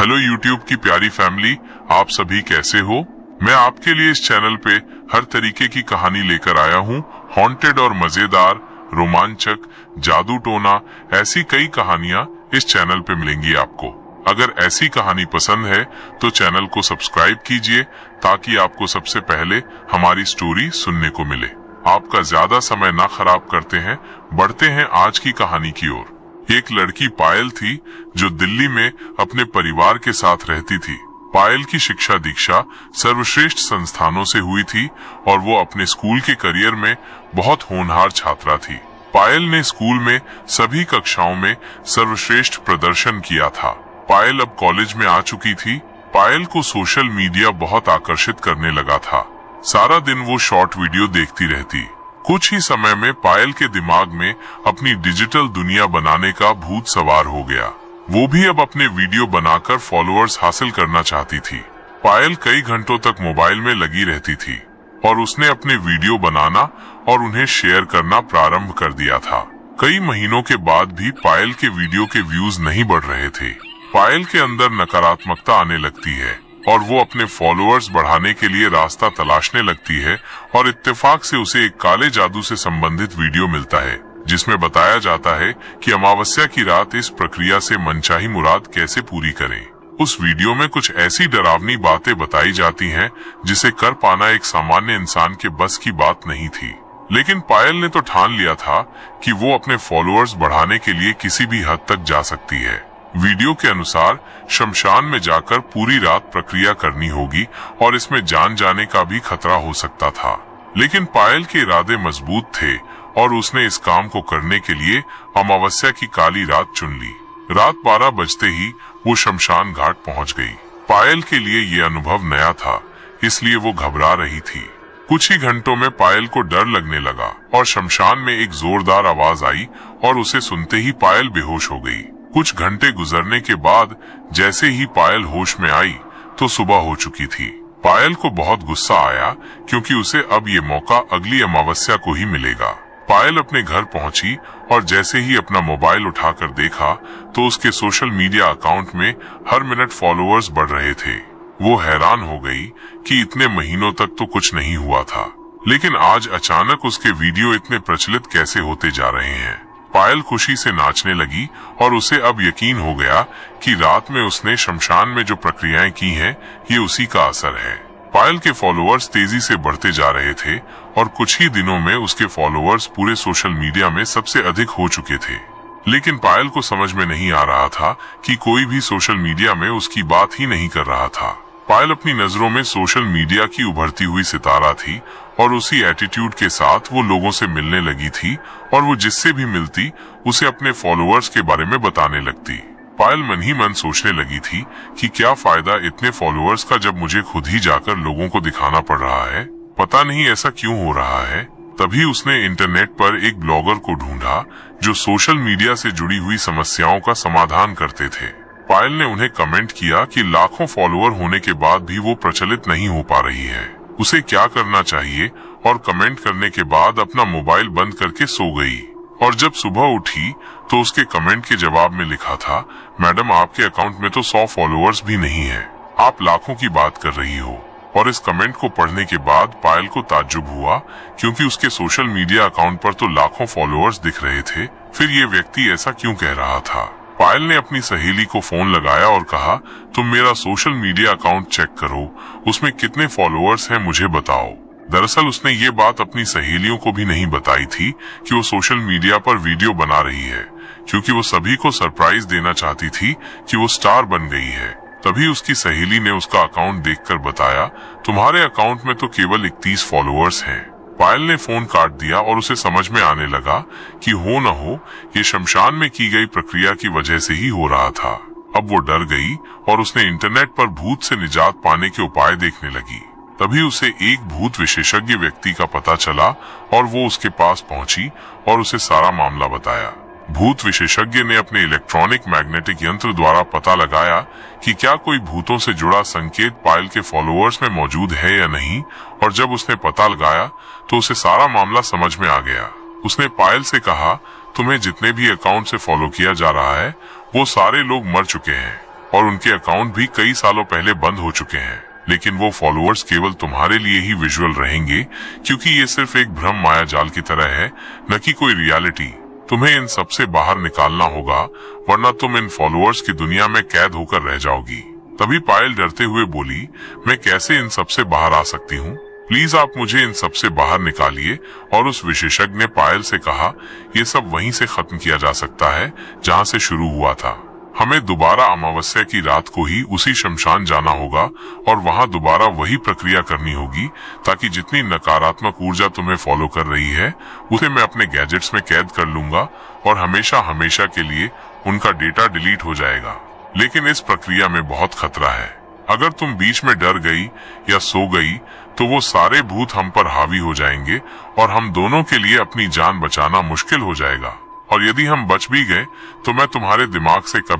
Hello YouTube की प्यारी family, आप सभी कैसे हो। मैं आपके लिए इस चैनल पे हर तरीके की कहानी लेकर आया हूँ। हॉन्टेड और मजेदार, रोमांचक, जादू टोना, ऐसी कई कहानियाँ इस चैनल पे मिलेंगी आपको। अगर ऐसी कहानी पसंद है तो चैनल को सब्सक्राइब कीजिए ताकि आपको सबसे पहले हमारी स्टोरी सुनने को मिले। आपका ज्यादा समय ना खराब करते हैं, बढ़ते हैं आज की कहानी की ओर। एक लड़की पायल थी जो दिल्ली में अपने परिवार के साथ रहती थी। पायल की शिक्षा दीक्षा सर्वश्रेष्ठ संस्थानों से हुई थी और वो अपने स्कूल के करियर में बहुत होनहार छात्रा थी। पायल ने स्कूल में सभी कक्षाओं में सर्वश्रेष्ठ प्रदर्शन किया था। पायल अब कॉलेज में आ चुकी थी। पायल को सोशल मीडिया बहुत आकर्षित करने लगा था। सारा दिन वो शॉर्ट वीडियो देखती रहती। कुछ ही समय में पायल के दिमाग में अपनी डिजिटल दुनिया बनाने का भूत सवार हो गया। वो भी अब अपने वीडियो बनाकर फॉलोअर्स हासिल करना चाहती थी। पायल कई घंटों तक मोबाइल में लगी रहती थी और उसने अपने वीडियो बनाना और उन्हें शेयर करना प्रारंभ कर दिया था। कई महीनों के बाद भी पायल के वीडियो के व्यूज नहीं बढ़ रहे थे। पायल के अंदर नकारात्मकता आने लगती है और वो अपने फॉलोअर्स बढ़ाने के लिए रास्ता तलाशने लगती है और इत्तेफाक से उसे एक काले जादू से संबंधित वीडियो मिलता है जिसमें बताया जाता है कि अमावस्या की रात इस प्रक्रिया से मनचाही मुराद कैसे पूरी करें। उस वीडियो में कुछ ऐसी डरावनी बातें बताई जाती हैं जिसे कर पाना एक सामान्य इंसान के बस की बात नहीं थी। लेकिन पायल ने तो ठान लिया था कि वो अपने फॉलोअर्स बढ़ाने के लिए किसी भी हद तक जा सकती है। वीडियो के अनुसार शमशान में जाकर पूरी रात प्रक्रिया करनी होगी और इसमें जान जाने का भी खतरा हो सकता था। लेकिन पायल के इरादे मजबूत थे और उसने इस काम को करने के लिए अमावस्या की काली रात चुन ली। रात 12 बजते ही वो शमशान घाट पहुंच गई। पायल के लिए ये अनुभव नया था, इसलिए वो घबरा रही थी। कुछ ही घंटों में पायल को डर लगने लगा और शमशान में एक जोरदार आवाज आई और उसे सुनते ही पायल बेहोश हो गई। कुछ घंटे गुजरने के बाद जैसे ही पायल होश में आई तो सुबह हो चुकी थी। पायल को बहुत गुस्सा आया क्योंकि उसे अब ये मौका अगली अमावस्या को ही मिलेगा। पायल अपने घर पहुंची और जैसे ही अपना मोबाइल उठाकर देखा तो उसके सोशल मीडिया अकाउंट में हर मिनट फॉलोअर्स बढ़ रहे थे। वो हैरान हो गई कि इतने महीनों तक तो कुछ नहीं हुआ था, लेकिन आज अचानक उसके वीडियो इतने प्रचलित कैसे होते जा रहे हैं। पायल खुशी से नाचने लगी और उसे अब यकीन हो गया कि रात में उसने शमशान में जो प्रक्रियाएं की हैं, ये उसी का असर है। पायल के फॉलोअर्स तेजी से बढ़ते जा रहे थे और कुछ ही दिनों में उसके फॉलोअर्स पूरे सोशल मीडिया में सबसे अधिक हो चुके थे। लेकिन पायल को समझ में नहीं आ रहा था कि कोई भी सोशल मीडिया में उसकी बात ही नहीं कर रहा था। पायल अपनी नजरों में सोशल मीडिया की उभरती हुई सितारा थी और उसी एटीट्यूड के साथ वो लोगों से मिलने लगी थी और वो जिससे भी मिलती उसे अपने फॉलोअर्स के बारे में बताने लगती। पायल मन ही मन सोचने लगी थी कि क्या फायदा इतने फॉलोअर्स का जब मुझे खुद ही जाकर लोगों को दिखाना पड़ रहा है। पता नहीं ऐसा क्यों हो रहा है। तभी उसने इंटरनेट पर एक ब्लॉगर को ढूंढा जो सोशल मीडिया से जुड़ी हुई समस्याओं का समाधान करते थे। पायल ने उन्हें कमेंट किया कि लाखों फॉलोअर होने के बाद भी वो प्रचलित नहीं हो पा रही है, उसे क्या करना चाहिए, और कमेंट करने के बाद अपना मोबाइल बंद करके सो गई। और जब सुबह उठी तो उसके कमेंट के जवाब में लिखा था, मैडम आपके अकाउंट में तो 100 फॉलोअर्स भी नहीं है, आप लाखों की बात कर रही हो। और इस कमेंट को पढ़ने के बाद पायल को ताज्जुब हुआ क्योंकि उसके सोशल मीडिया अकाउंट पर तो लाखों फॉलोअर्स दिख रहे थे। फिर ये व्यक्ति ऐसा क्यों कह रहा था। पायल ने अपनी सहेली को फोन लगाया और कहा, तुम मेरा सोशल मीडिया अकाउंट चेक करो, उसमें कितने फॉलोअर्स हैं मुझे बताओ। दरअसल उसने ये बात अपनी सहेलियों को भी नहीं बताई थी कि वो सोशल मीडिया पर वीडियो बना रही है, क्योंकि वो सभी को सरप्राइज देना चाहती थी कि वो स्टार बन गई है। तभी उसकी सहेली ने उसका अकाउंट देखकर बताया, तुम्हारे अकाउंट में तो केवल 31 फॉलोअर्स हैं। पायल ने फोन काट दिया और उसे समझ में आने लगा कि हो न हो ये शमशान में की गई प्रक्रिया की वजह से ही हो रहा था। अब वो डर गई और उसने इंटरनेट पर भूत से निजात पाने के उपाय देखने लगी। तभी उसे एक भूत विशेषज्ञ व्यक्ति का पता चला और वो उसके पास पहुंची और उसे सारा मामला बताया। भूत विशेषज्ञ ने अपने इलेक्ट्रॉनिक मैग्नेटिक यंत्र द्वारा पता लगाया कि क्या कोई भूतों से जुड़ा संकेत पायल के फॉलोअर्स में मौजूद है या नहीं, और जब उसने पता लगाया तो उसे सारा मामला समझ में आ गया। उसने पायल से कहा, तुम्हें जितने भी अकाउंट से फॉलो किया जा रहा है वो सारे लोग मर चुके हैं और उनके अकाउंट भी कई सालों पहले बंद हो चुके हैं। लेकिन वो फॉलोअर्स केवल तुम्हारे लिए ही विजुअल रहेंगे, क्योंकि ये सिर्फ एक भ्रम माया जाल की तरह है, न कि कोई रियलिटी। तुम्हें इन सब से बाहर निकालना होगा, वरना तुम इन फॉलोअर्स की दुनिया में कैद होकर रह जाओगी। तभी पायल डरते हुए बोली, मैं कैसे इन सब से बाहर आ सकती हूँ? प्लीज आप मुझे इन सब से बाहर निकालिए। और उस विशेषज्ञ ने पायल से कहा, ये सब वहीं से खत्म किया जा सकता है जहाँ से शुरू हुआ था। हमें दोबारा अमावस्या की रात को ही उसी शमशान जाना होगा और वहां दोबारा वही प्रक्रिया करनी होगी, ताकि जितनी नकारात्मक ऊर्जा तुम्हें फॉलो कर रही है उसे मैं अपने गैजेट्स में कैद कर लूंगा और हमेशा हमेशा के लिए उनका डेटा डिलीट हो जाएगा। लेकिन इस प्रक्रिया में बहुत खतरा है। अगर तुम बीच में डर गई या सो गई तो वो सारे भूत हम पर हावी हो जाएंगे और हम दोनों के लिए अपनी जान बचाना मुश्किल हो जाएगा। और यदि हम बच भी गए तो मैं तुम्हारे दिमाग से कभी